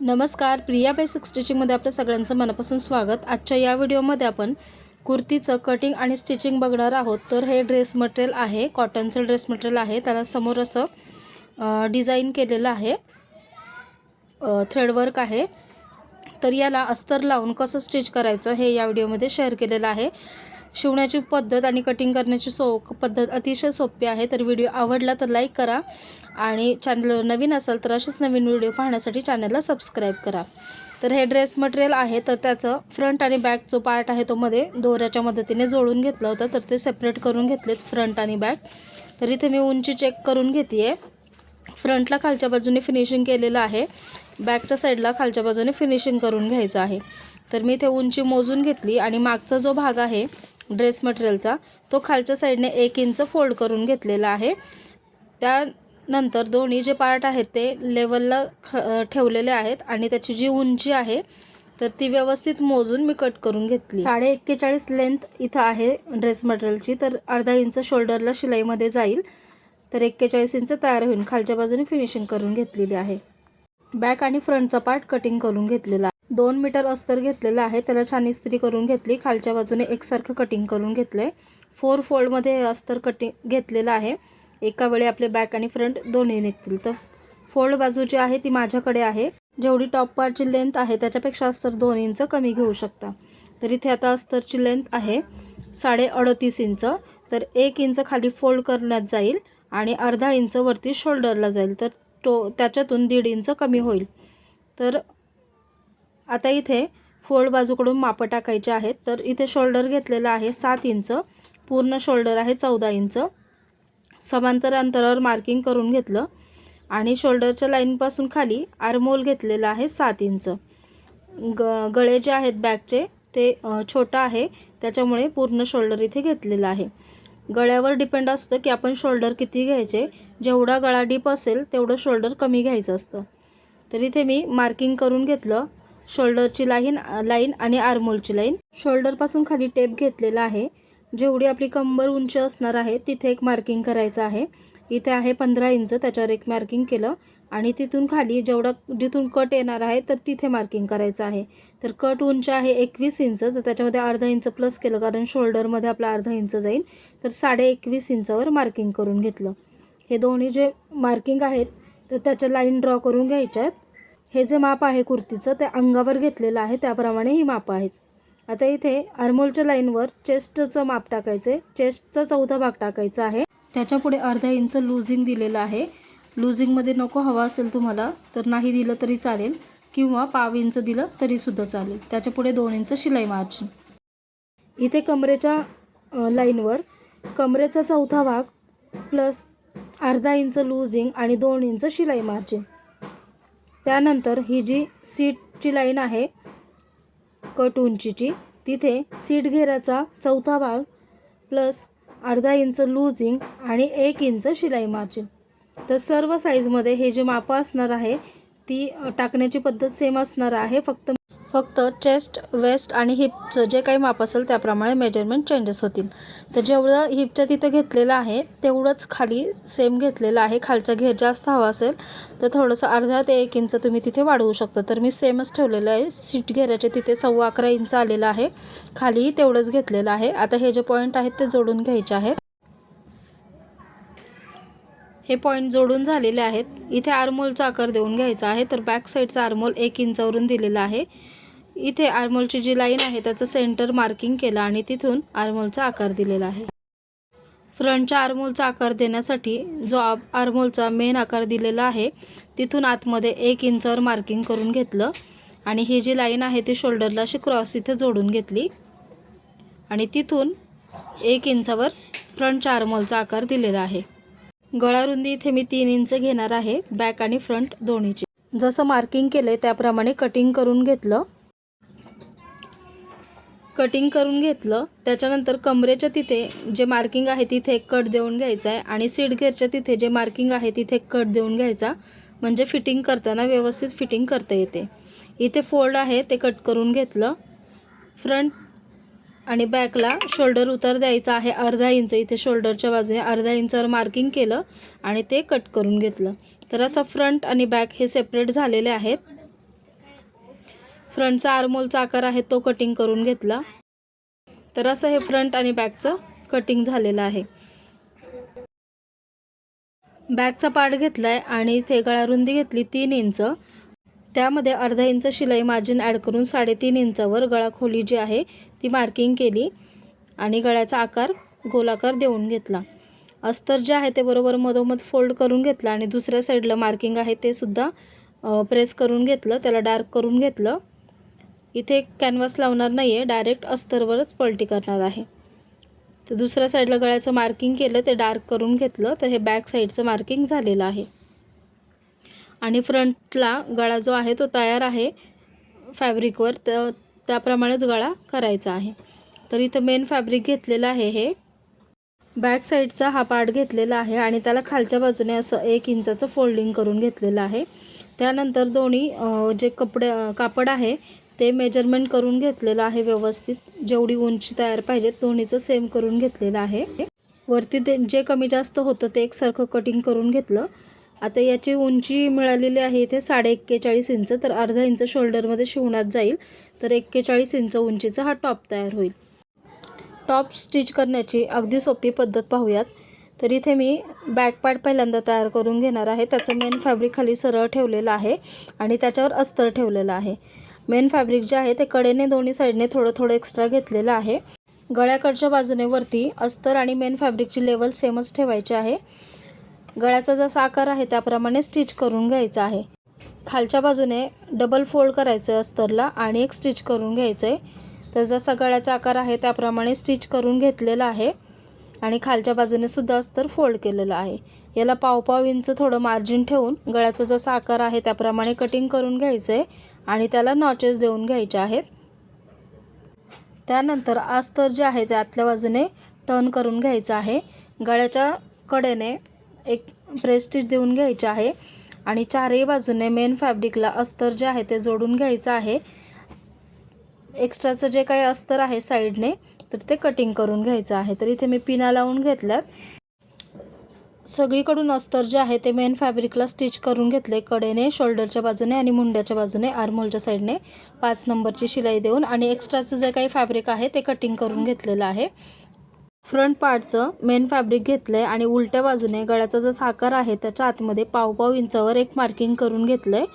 नमस्कार, प्रिया बेसिक स्टिचिंगमध्ये आपल्या सगळ्यांचं मनापासून स्वागत। आजच्या या व्हिडिओमध्ये आपण कुर्तीचं कटिंग आणि स्टिचिंग बघणार आहोत। तर हे ड्रेस मटेरियल आहे, कॉटनचं ड्रेस मटेरियल आहे। त्याला समोर असं डिझाइन केलेलं आहे, थ्रेड वर्क आहे। तर याला अस्तर लावून कसं स्टिच करायचं हे या व्हिडिओमध्ये शेअर केलेलं आहे। शिवण्याची पद्धत आणि कटिंग करण्याची पद्धत अतिशय सोपी आहे। तर व्हिडिओ आवडला तर लाईक करा आणि चॅनल नवीन असेल तर असेच नवीन व्हिडिओ पाहण्यासाठी चॅनलला सबस्क्राइब करा। तर हे ड्रेस मटेरियल आहे, तर त्याचं फ्रंट आणि बॅक जो पार्ट आहे तो मध्ये दोऱ्याच्या मदतीने जोडून घेतलं होतं, तर ते सेपरेट करून घेतलेत फ्रंट आणि बॅक। तर इथे मी उंची चेक करून घेते। फ्रंटला खालच्या बाजूने फिनिशिंग केलेलं आहे, बॅकच्या साईडला खालच्या बाजूने फिनिशिंग करून घ्यायचं आहे। तर मी इथे उंची मोजून घेतली आणि मागचा जो भाग आहे ड्रेस मटेरियलचा तो खालच्या साईडने 1 इंच फोल्ड करून घेतलेला आहे। त्यानंतर दोन्ही जे पार्ट आहेत ते लेवलला ठेवलेले आहेत आणि त्याची जी उंची आहे तर ती व्यवस्थित मोजून मी कट करून घेतली। 41.5 लेंथ इथं आहे ड्रेस मटेरियलची, तर अर्धा इंच शोल्डरला शिलाईमध्ये जाईल, तर 41 इंच तयार होईल। खालच्या बाजूने फिनिशिंग करून घेतलेली आहे। बॅक आणि फ्रंटचा पार्ट कटिंग करून घेतलेला आहे। 2 मीटर अस्तर घेतलेलं आहे, त्याला छान इस्त्री करून घेतली। खालच्या बाजूने एकसारखं कटिंग करून घेतलंय। 4 फोल्डमध्ये अस्तर कटिंग घेतलेलं आहे। एका वेळी आपले बॅक आणि फ्रंट दोन्ही निघतील। तर फोल्ड बाजू जी आहे ती माझ्याकडे आहे, जेवढी टॉप पार्टची लेंथ आहे त्याच्यापेक्षा अस्तर 2 इंच कमी घेऊ शकता। तर इथे आता अस्तरची लेंथ आहे 38.5 इंच, तर 1 इंच खाली फोल्ड करण्यात जाईल आणि अर्धा इंच वरती शोल्डरला जाईल, तर त्याच्यातून 1.5 इंच कमी होईल। तर आता इथे फोल्ड बाजूकडून माप टाकायचे आहेत। तर इथे शोल्डर घेतलेला आहे 7 इंच, पूर्ण शोल्डर आहे 14 इंच। समांतर अंतरावर मार्किंग करून घेतलं आणि शोल्डरच्या लाईनपासून खाली आर्महोल घेतलेला आहे 7 इंच। गळे जे आहेत बॅकचे ते छोटा आहे, त्याच्यामुळे पूर्ण शोल्डर इथे घेतलेला आहे। गळ्यावर डिपेंड असतं की आपण शोल्डर किती घ्यायचे, जेवढा गळा डीप असेल तेवढं शोल्डर कमी घ्यायचं असतं। तर इथे मी मार्किंग करून घेतलं शोल्डरची लाईन आणि आर्महोलची लाईन। शोल्डरपासून खाली टेप घेतलेला आहे, जेवढी आपली कंबर उंची असणार आहे तिथे एक मार्किंग करायचं आहे। इथे आहे 15 इंच, त्याच्यावर एक मार्किंग केलं आणि तिथून खाली जिथून कट येणार आहे तर तिथे मार्किंग करायचं आहे। तर कट उंची आहे 21 इंच, तर त्याच्यामध्ये अर्धा इंच प्लस केलं कारण शोल्डरमध्ये आपला अर्धा इंच जाईल, तर 21.5 इंचावर मार्किंग करून घेतलं। हे दोन्ही जे मार्किंग आहेत तर त्याच्या लाईन ड्रॉ करून घ्यायच्या आहेत। हे जे माप आहे कुर्तीचं ते अंगावर घेतलेलं आहे, त्याप्रमाणे ही माप आहेत। आता इथे आर्महोलच्या लाईनवर चेस्टचं माप टाकायचे, चेस्टचा चौथा भाग टाकायचा आहे। त्याच्या पुढे अर्धा इंच लूजिंग दिलेलं आहे। लूजिंगमध्ये नको हवा असेल तुम्हाला तर नाही दिलं तरी चालेल, किंवा पाव इंच दिलं तरी सुद्धा चालेल। त्याच्या पुढे 2 इंच शिलाई मार्जिन। इथे कमरेच्या लाईनवर कमरेचा चौथा भाग प्लस अर्धा इंच लूजिंग आणि 2 इंच शिलाई मार्जिन। त्यानंतर ही जी सीटची लाईन आहे कट उंचीची, तिथे सीट घेराचा चौथा भाग प्लस अर्धा इंच लूजिंग आणि 1 इंच शिलाई मार्जिन। तर सर्व साईजमध्ये हे जे माप असणार आहे ती टाकण्याची पद्धत सेम असणार आहे, फक्त चेस्ट, वेस्ट आणि हिपचं जे काही माप असेल त्याप्रमाणे मेजरमेंट चेंजेस होतील। तर जेवढं हिपच्या तिथं घेतलेलं आहे तेवढंच खाली सेम घेतलेलं आहे। खालचा घेर जास्त हवा असेल तर थोडंसं अर्धा ते 1 इंच तुम्ही तिथे वाढवू शकता। तर मी सेमच ठेवलेलं आहे। सीट घेराचे तिथे 11.25 इंच आलेलं आहे, खालीही तेवढंच घेतलेलं आहे। आता हे जे पॉईंट आहेत ते जोडून घ्यायचे आहेत। हे पॉईंट जोडून झालेले आहेत। इथे आर्महोलचा आकार देऊन घ्यायचा आहे। तर बॅक साईडचा आर्महोल 1 इंचावरून दिलेला आहे। इथे आर्महोलची जी लाईन आहे त्याचं सेंटर मार्किंग केलं आणि तिथून आर्महोलचा आकार दिलेला आहे। फ्रंटच्या आर्महोलचा आकार देण्यासाठी जो आर्महोलचा मेन आकार दिलेला आहे तिथून आतमध्ये 1 इंचावर मार्किंग करून घेतलं आणि ही जी लाईन आहे ती शोल्डरला अशी क्रॉस इथे जोडून घेतली आणि तिथून 1 इंचावर फ्रंटच्या आर्महोलचा आकार दिलेला आहे। गळा रुंदी इथे मी 3 इंच घेणार आहे, बॅक आणि फ्रंट दोन्हीची। जसं मार्किंग केले त्याप्रमाणे कटिंग करून घेतलं। त्याच्यानंतर कमरेच्या तिथे जे मार्किंग आहे तिथे एक कट देऊन घ्यायचा आहे आणि सीट घेरच्या तिथे जे मार्किंग आहे तिथे एक कट देऊन घ्यायचा, म्हणजे फिटिंग करताना व्यवस्थित फिटिंग करता येते। इथे फोल्ड आहे ते कट करून घेतलं। फ्रंट आणि बॅकला शोल्डर उतार द्यायचा आहे अर्धा इंच, इथे शोल्डरच्या बाजूने अर्धा इंचावर मार्किंग केलं आणि ते कट करून घेतलं। तर असं फ्रंट आणि बॅक हे सेपरेट झालेले आहेत। फ्रंटचा आर्महोलचा आकार आहे तो कटिंग करून घेतला। तर असं हे फ्रंट आणि बॅकचं कटिंग झालेलं आहे। बॅकचा पार्ट घेतलाय आणि इथे गळा रुंदी घेतली 3 इंच, त्यामध्ये अर्धा इंच शिलाई मार्जिन ॲड करून 3.5 इंचावर गळा खोली जी आहे ती मार्किंग केली आणि गळ्याचा आकार गोलाकार देऊन घेतला। अस्तर जे आहे ते बरोबर मधोमध फोल्ड करून घेतला आणि दुसऱ्या साईडला मार्किंग आहे ते सुद्धा प्रेस करून घेतलं, त्याला डार्क करून घेतलं। इथे कॅनव्हास लावणार नाही आहे, डायरेक्ट अस्तरवरच पलटी करणार आहे। तर दुसऱ्या साईडला गळ्याचं मार्किंग केलं, ते डार्क करून घेतलं। तर हे बॅक साईडचं मार्किंग झालेलं आहे आणि फ्रंटला गळा जो आहे तो तयार आहे फॅब्रिकवर, तर त्याप्रमाणेच गळा करायचा आहे। तर इथं मेन फॅब्रिक घेतलेलं आहे, हे बॅक साईडचा हा पार्ट घेतलेला आहे आणि त्याला खालच्या बाजूने असं 1 इंचाचं फोल्डिंग करून घेतलेलं आहे। त्यानंतर दोन्ही जे कापड आहे ते मेजरमेंट करून घेतलेलं आहे व्यवस्थित, जेवढी उंची तयार पाहिजे दोन्हीचं सेम करून घेतलेलं आहे। वरती जे कमी जास्त होतं ते एकसारखं कटिंग करून घेतलं। आता याची उंची मिळालेली आहे इथे 41.5 इंच, तर अर्धा इंच शोल्डरमध्ये शिवण्यात जाईल, तर 41 इंच उंचीचा हा टॉप तयार होईल। टॉप स्टिच करण्याची अगदी सोपी पद्धत पाहूयात। तर इथे मी बॅक पार्ट पहिल्यांदा तयार करून घेणार आहे। त्याचं मेन फॅब्रिक खाली सरळ ठेवलेलं आहे आणि त्याच्यावर अस्तर ठेवलेलं आहे। मेन फॅब्रिक जे आहे ते कडेने दोन्ही साईडने थोडं थोडं एक्स्ट्रा घेतलेलं आहे। गळ्याकडच्या बाजूने वरती अस्तर आणि मेन फॅब्रिकची लेवल सेमच ठेवायची आहे। गळ्याचा जसा आकार आहे त्याप्रमाणे स्टिच करून घ्यायचा आहे। खालच्या बाजूने डबल फोल्ड करायचं आहे अस्तरला आणि एक स्टिच करून घ्यायचं आहे। तर जसा गळ्याचा आकार आहे त्याप्रमाणे स्टिच करून घेतलेला आहे आणि खालच्या बाजूने सुद्धा अस्तर फोल्ड केलेलं आहे। याला पाव इंच थोडं मार्जिन ठेवून गळ्याचा जसा आकार आहे त्याप्रमाणे कटिंग करून घ्यायचं आहे आणि त्याला नॉचेस देऊन घ्यायचे आहेत। त्यानंतर अस्तर जे आहे ते आतल्या बाजूने टर्न करून घ्यायचं आहे। गळ्याच्या कडेने एक प्रेस स्टिच देऊन घ्यायचे आहे आणि चारही बाजूने मेन फॅब्रिकला अस्तर जे आहे ते जोडून घ्यायचं आहे। एक्स्ट्राचं जे काही अस्तर आहे साईडने तर ते कटिंग करून घ्यायचं आहे। तर इथे मी पिना लावून घेतल्यात। सगळीकडून अस्तर जे आहे ते मेन फॅब्रिकला स्टिच करून घेतले, कडेने, शोल्डरच्या बाजूने आणि मुंड्याच्या बाजूने आर्महोलच्या साईडने 5 नंबरची शिलाई देऊन आणि एक्स्ट्राचं जे काही फॅब्रिक आहे ते कटिंग करून घेतलेलं आहे। फ्रंट पार्टचं मेन फॅब्रिक घेतलं आहे आणि उलट्या बाजूने गळ्याचा जसा आकार आहे त्याच्या आतमध्ये पाव इंचावर एक मार्किंग करून घेतलं आहे।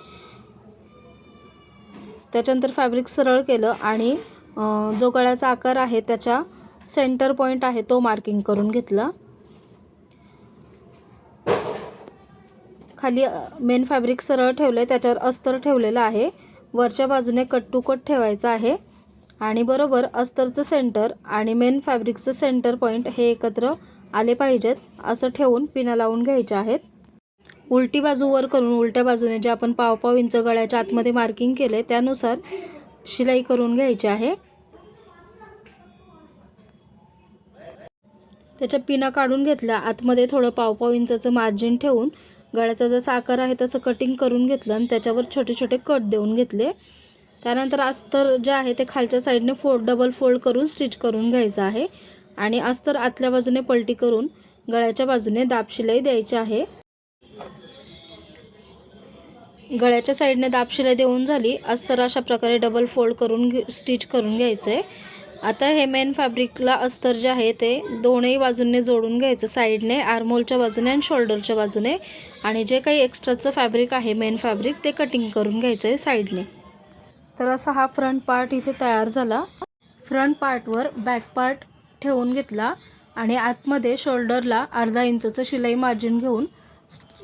त्याच्यानंतर फॅब्रिक सरळ केलं आणि जो गळ्याचा आकार आहे त्याच्या सेंटर पॉईंट आहे तो मार्किंग करून घेतला। खाली मेन फॅब्रिक सरळ ठेवलं आहे, त्याच्यावर अस्तर ठेवलेलं आहे। वरच्या बाजूने कट टू कट ठेवायचं आहे आणि बरोबर अस्तरचं सेंटर आणि मेन फॅब्रिकचं सेंटर पॉईंट हे एकत्र आले पाहिजेत असं ठेवून पिना लावून घ्यायच्या आहेत। उलटी बाजू वर करून उलट्या बाजूने जे आपण पाव इंच गळ्याच्या आतमध्ये मार्किंग केले त्यानुसार शिलाई करून घ्यायची आहे। त्याच्या पिना काढून घेतल्या, आतमध्ये थोडं पाव इंचाचं मार्जिन ठेवून गळ्याचा जसा आकार आहे तसं कटिंग करून घेतलं आणि त्याच्यावर छोटे छोटे कट देऊन घेतले। त्यानंतर अस्तर जे आहे ते खालच्या साईडने डबल फोल्ड करून स्टिच करून घ्यायचं आहे आणि अस्तर आतल्या बाजूने पलटी करून गळ्याच्या बाजूने दाब शिलाई द्यायची आहे। गळ्याच्या साईडने दाब शिलाई देऊन झाली, अस्तर अशा प्रकारे डबल फोल्ड करून स्टिच करून घ्यायचं आहे। आता हे मेन फॅब्रिकला अस्तर जे आहे ते दोन्ही बाजूंनी जोडून घ्यायचं, साईडने, आर्महोलच्या बाजूने आणि शोल्डरच्या बाजूने, आणि जे काही एक्स्ट्राचं फॅब्रिक आहे मेन फॅब्रिक ते कटिंग करून घ्यायचं आहे साईडने। तर असा हा फ्रंट पार्ट इथे तयार झाला। फ्रंट पार्टवर बॅक पार्ट ठेवून घेतला आणि आतमध्ये शोल्डरला अर्धा इंचचं शिलाई मार्जिन घेऊन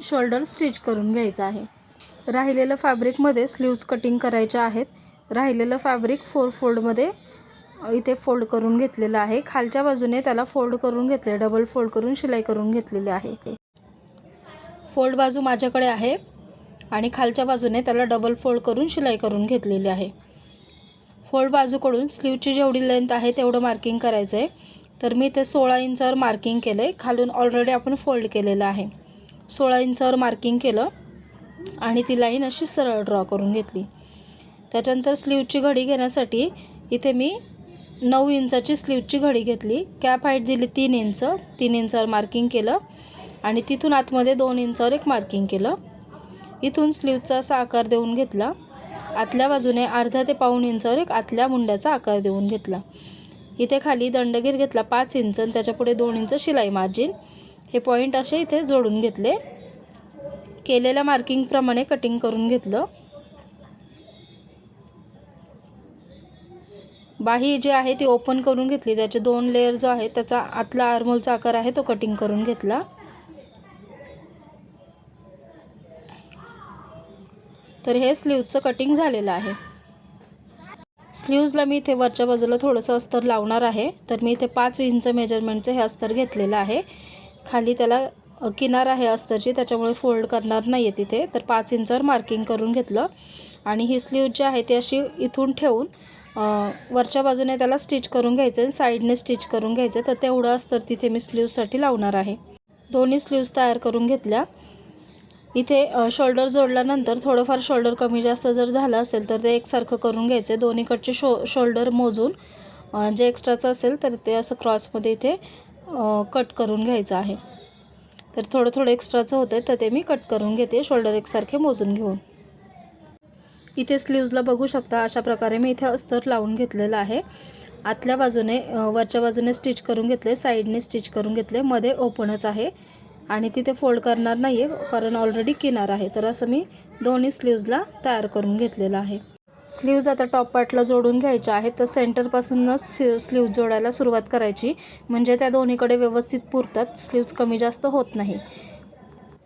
शोल्डर स्टिच करून घ्यायचं आहे। राहिलेलं फॅब्रिकमध्ये स्लीव्ज कटिंग करायचे आहेत। राहिलेलं फॅब्रिक 4 फोल्डमध्ये इथे फोल्ड करून घेतलेलं आहे। खालच्या बाजूने त्याला फोल्ड करून घेतले, डबल फोल्ड करून शिलाई करून घेतलेली आहे। फोल्ड बाजू माझ्याकडे आहे आणि खालच्या बाजूने त्याला डबल फोल्ड करून शिलाई करून घेतलेली आहे। फोल्ड बाजूकडून स्लीवची जेवढी लेंथ आहे तेवढं मार्किंग करायचं आहे। तर मी ते 16 इंचावर मार्किंग केलं आहे। खालून ऑलरेडी आपण फोल्ड केलेलं आहे। 16 इंचावर मार्किंग केलं आणि ती लाईन अशी सरळ ड्रॉ करून घेतली। त्याच्यानंतर स्लीवची घडी घेण्यासाठी इथे मी 9 इंचाची स्लीवची घडी घेतली। कॅप हाईट दिली 3 इंच, 3 इंचावर मार्किंग केलं आणि तिथून आतमध्ये 2 इंचावर एक मार्किंग केलं। इथून स्लीवचा असा आकार देऊन घेतला आतल्या बाजूने अर्धा ते पाऊण इंचावर एक आतल्या मुंड्याचा आकार देऊन घेतला। इथे खाली दंडगीर घेतला 5 इंच आणि त्याच्या पुढे 2 इंच शिलाई मार्जिन। हे पॉईंट असे इथे जोडून घेतले। केलेल्या मार्किंग प्रमाणे कटिंग करून घेतलं। बाही जी आहे ती ओपन करून घेतली, त्याचे 2 लेयर जो आहे त्याचा आतला आर्महोलचा आकार आहे तो कटिंग करून घेतला। तर हे स्लीव्हचं कटिंग झालेलं आहे। स्लीव्जला मी इथे वरच्या बाजूला थोडंसं अस्तर लावणार आहे। तर मी इथे 5 इंच मेजरमेंटचे हे अस्तर घेतलेलं आहे। खाली त्याला किनार आहे अस्तरची, त्याच्यामुळे फोल्ड करणार नाही आहे तिथे। तर 5 इंचावर मार्किंग करून घेतलं आणि ही स्लीव्ह जी आहे ती अशी इथून ठेवून वरच्या बाजूने त्याला स्टिच करून घ्यायचं आहे, साईडने स्टिच करून घ्यायचं। तर तेवढं अस्तर तिथे मी स्लीव्हसाठी लावणार आहे। दोन्ही स्लीव्ज तयार करून घेतल्या। इथे शोल्डर जोडल्यानंतर थोडंफार शोल्डर कमी जास्त जर झालं असेल तर ते एकसारखं करून घ्यायचे। दोन्ही कडचे शोल्डर मोजून जे एक्स्ट्राचं असेल तर ते असं क्रॉसमध्ये इथे कट करून घ्यायचं आहे। तर थोडं थोडं एक्स्ट्राचं होतं तर ते मी कट करून घेते शोल्डर एकसारखे मोजून घेऊन। इथे स्लीव्जला बघू शकता अशा प्रकारे मी इथे अस्तर लावून घेतलेलं आहे। आतल्या बाजूने वरच्या बाजूने स्टिच करून घेतले, साईडने स्टिच करून घेतले, मध्ये ओपनच आहे आणि तिथे फोल्ड करणार नाही आहे कारण ऑलरेडी किनार आहे। तर असं मी दोन्ही स्लीव्जला तयार करून घेतलेलं आहे। स्लीव्ज आता टॉप पार्टला जोडून घ्यायच्या आहेत। तर सेंटरपासूनच स्लीव्ज जोडायला सुरुवात करायची, म्हणजे त्या दोन्हीकडे व्यवस्थित पुरतात, स्लीव्ज कमी जास्त होत नाही।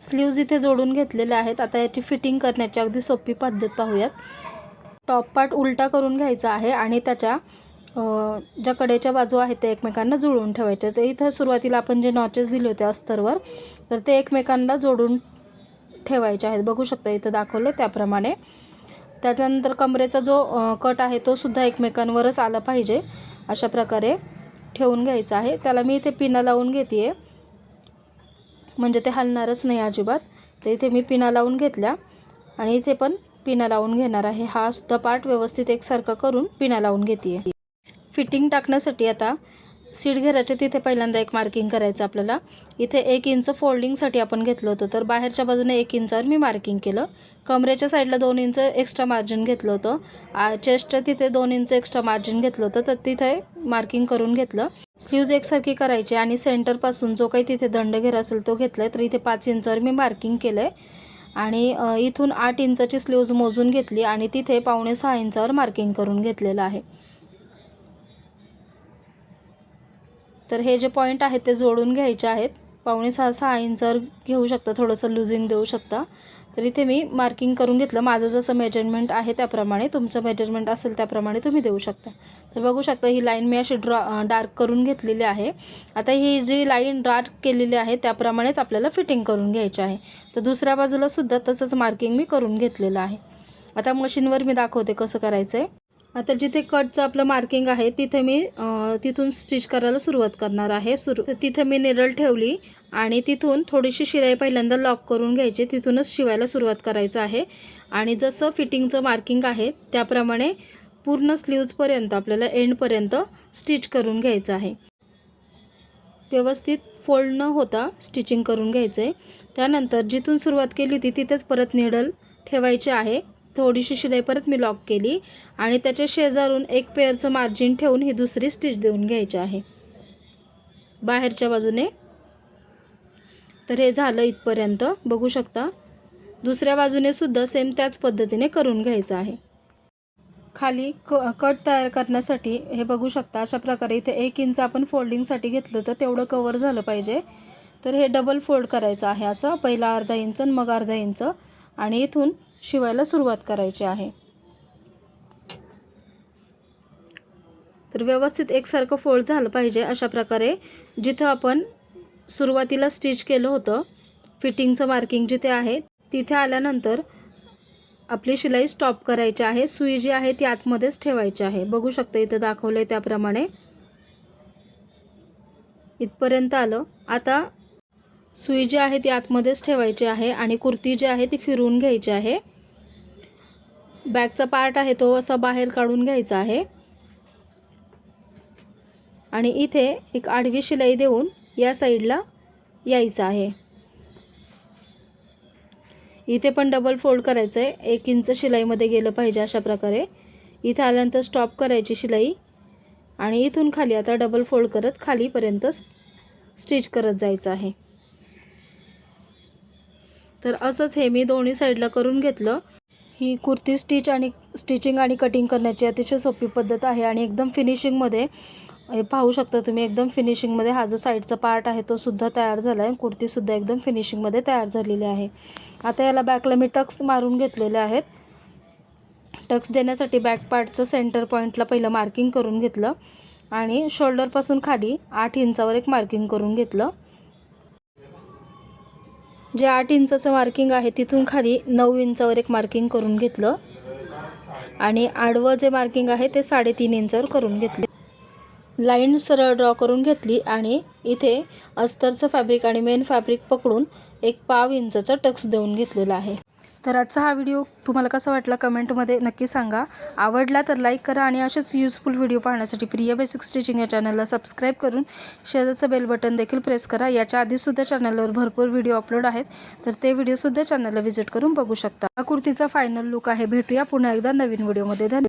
स्लीव्ज इथे जोडून घेतलेले आहेत। आता याची फिटिंग करण्याची अगदी सोपी पद्धत पाहूयात। टॉप पार्ट उलटा करून घ्यायचा आहे आणि त्याच्या ज्या कडेच्या बाजू आहेत ते एकमेकांना जुळवून ठेवायचे। तर इथं सुरुवातीला आपण जे नॉचेस दिले होते अस्तरवर तर ते एकमेकांना जोडून ठेवायचे आहेत। बघू शकता इथं दाखवले त्याप्रमाणे। त्याच्यानंतर कमरेचा जो कट आहे तो सुद्धा एकमेकांवरच आला पाहिजे अशा प्रकारे ठेवून घ्यायचा आहे। त्याला मी इथे पिना लावून घेते आहे, म्हणजे ते हलणारच नाही अजिबात। तर इथे मी पिना लावून घेतल्या आणि इथे पण पिना लावून घेणार आहे। हा सुद्धा पार्ट व्यवस्थित एकसारखा करून पिना लावून घेते आहे। फिटिंग टाकण्यासाठी आता सीट घेराच्या तिथे पहिल्यांदा एक मार्किंग करायचं आपल्याला। इथे 1 इंच फोल्डिंगसाठी आपण घेतलं होतं, तर बाहेरच्या बाजूने 1 इंचावर मी मार्किंग केलं। कमरेच्या साईडला 2 इंच एक्स्ट्रा मार्जिन घेतलं होतं। चेस्टच्या तिथे 2 इंच एक्स्ट्रा मार्जिन घेतलं होतं, तर तिथे मार्किंग करून घेतलं। स्लीव्ज एकसारखी करायची आणि सेंटरपासून जो काही तिथे दंडघेर असेल तो घेतला आहे। तर इथे 5 इंचावर मी मार्किंग केलं आहे आणि इथून 8 इंचाची स्लीव्ज मोजून घेतली आणि तिथे 5.25 इंचावर मार्किंग करून घेतलेलं आहे। तर हे जे पॉईंट आहेत ते जोडून घ्यायचे आहेत। 5.25-6 इंचावर घेऊ शकता, थोडंसं लुझिंग देऊ शकता। तर इथे मी मार्किंग करून घेतलं। माझं जसं मेजरमेंट आहे त्याप्रमाणे, तुमचं मेजरमेंट असेल त्याप्रमाणे तुम्ही देऊ शकता। तर बघू शकता ही लाईन मी अशी डार्क करून घेतलेली आहे। आता ही जी लाईन डार्क केलेली आहे त्याप्रमाणेच आपल्याला फिटिंग करून घ्यायची आहे। तर दुसऱ्या बाजूला सुद्धा तसंच मार्किंग मी करून घेतलेलं आहे। आता मशीनवर मी दाखवते कसं करायचं आहे। आता जिथे कटचं आपलं मार्किंग आहे तिथे मी तिथून स्टिच करायला सुरुवात करणार आहे। तिथे मी निरल ठेवली आणि तिथून थोडीशी शिलाई पहिल्यांदा लॉक करून घ्यायची, तिथूनच शिवायला सुरुवात करायचं आहे। आणि जसं फिटिंगचं मार्किंग आहे त्याप्रमाणे पूर्ण स्लीव्जपर्यंत आपल्याला एंडपर्यंत स्टिच करून घ्यायचं आहे। व्यवस्थित फोल्ड न होता स्टिचिंग करून घ्यायचं आहे। त्यानंतर जिथून सुरुवात केली होती तिथेच परत निडल ठेवायची आहे। थोडीशी शिलाई परत मी लॉक केली आणि त्याच्या शेजारून एक पेअरचं मार्जिन ठेवून ही दुसरी स्टिच देऊन घ्यायची आहे बाहेरच्या बाजूने। तर हे झालं इथपर्यंत, बघू शकता। दुसऱ्या बाजूने सुद्धा सेम त्याच पद्धतीने करून घ्यायचं आहे। खाली कट तयार करण्यासाठी हे बघू शकता अशा प्रकारे इथे 1 इंच आपण फोल्डिंगसाठी घेतलं होतं तेवढं कवर झालं पाहिजे। तर हे डबल फोल्ड करायचं आहे, असं पहिला अर्धा इंच मग अर्धा इंच आणि इथून शिवायला सुरुवात करायची आहे। तर व्यवस्थित एकसारखं फोल्ड झालं पाहिजे अशा प्रकारे। जिथं आपण सुरुवातीला स्टिच केलं होतं फिटिंगचं मार्किंग जिथे आहे तिथे आल्यानंतर आपली शिलाई स्टॉप करायची आहे। सुई जी आहे ती आतमध्येच ठेवायची आहे। बघू शकता इथं दाखवलंय त्याप्रमाणे इथपर्यंत आलं। आता सुई जी आहे ती आतमध्येच ठेवायची आहे आणि कुर्ती जी आहे ती फिरवून घ्यायची आहे। बॅकचा पार्ट आहे तो असा बाहेर काढून घ्यायचा आहे आणि इथे एक आडवी शिलाई देऊन या साईडला यायचं आहे। इथे पण डबल फोल्ड करायचं आहे, 1 इंच शिलाईमध्ये गेलं पाहिजे अशा प्रकारे. इथे आल्यानंतर स्टॉप करायची शिलाई आणि इथून खाली आता डबल फोल्ड करत खालीपर्यंत स्टिच करत जायचं आहे. तर असंच हे मी दोन्ही साईडला करून घेतलं. ही कुर्ती स्टिचिंग आणि कटिंग करण्याची अतिशय सोपी पद्धत आहे आणि एकदम फिनिशिंगमध्ये हे पाहू शकता तुम्ही. एकदम फिनिशिंगमध्ये हा जो साईडचा पार्ट आहे तो सुद्धा तयार झाला आहे. कुर्तीसुद्धा एकदम फिनिशिंगमध्ये तयार झालेली आहे. आता याला बॅकला मी टक्स मारून घेतलेले आहेत. टक्स देण्यासाठी बॅक पार्टचं सेंटर पॉईंटला पहिलं मार्किंग करून घेतलं आणि शोल्डरपासून खाली 8 इंचावर एक मार्किंग करून घेतलं. जे 8 इंचाचं मार्किंग आहे तिथून खाली 9 इंचावर एक मार्किंग करून घेतलं आणि आडवं जे मार्किंग आहे ते 3.5 इंचावर करून घेतले. लाईन सरळ ड्रॉ करून घेतली आणि इथे अस्तरचं फॅब्रिक आणि मेन फॅब्रिक पकडून एक पाव इंचाचा टक्स देऊन घेतलेला आहे. तर आजचा हा व्हिडिओ तुम्हाला कसा वाटला कमेंटमध्ये नक्की सांगा. आवडला तर लाईक करा आणि असेच यूजफुल व्हिडिओ पाहण्यासाठी प्रिया बेसिक स्टिचिंग या चॅनलला सबस्क्राईब करून शेजारचं बेल बटन देखील प्रेस करा. याच्या आधीसुद्धा चॅनलवर भरपूर व्हिडिओ अपलोड आहेत, तर ते व्हिडिओसुद्धा चॅनलला व्हिजिट करून बघू शकता. हा कुर्तीचा फायनल लुक आहे. भेटूया पुन्हा एकदा नवीन व्हिडिओमध्ये. धन्यवाद.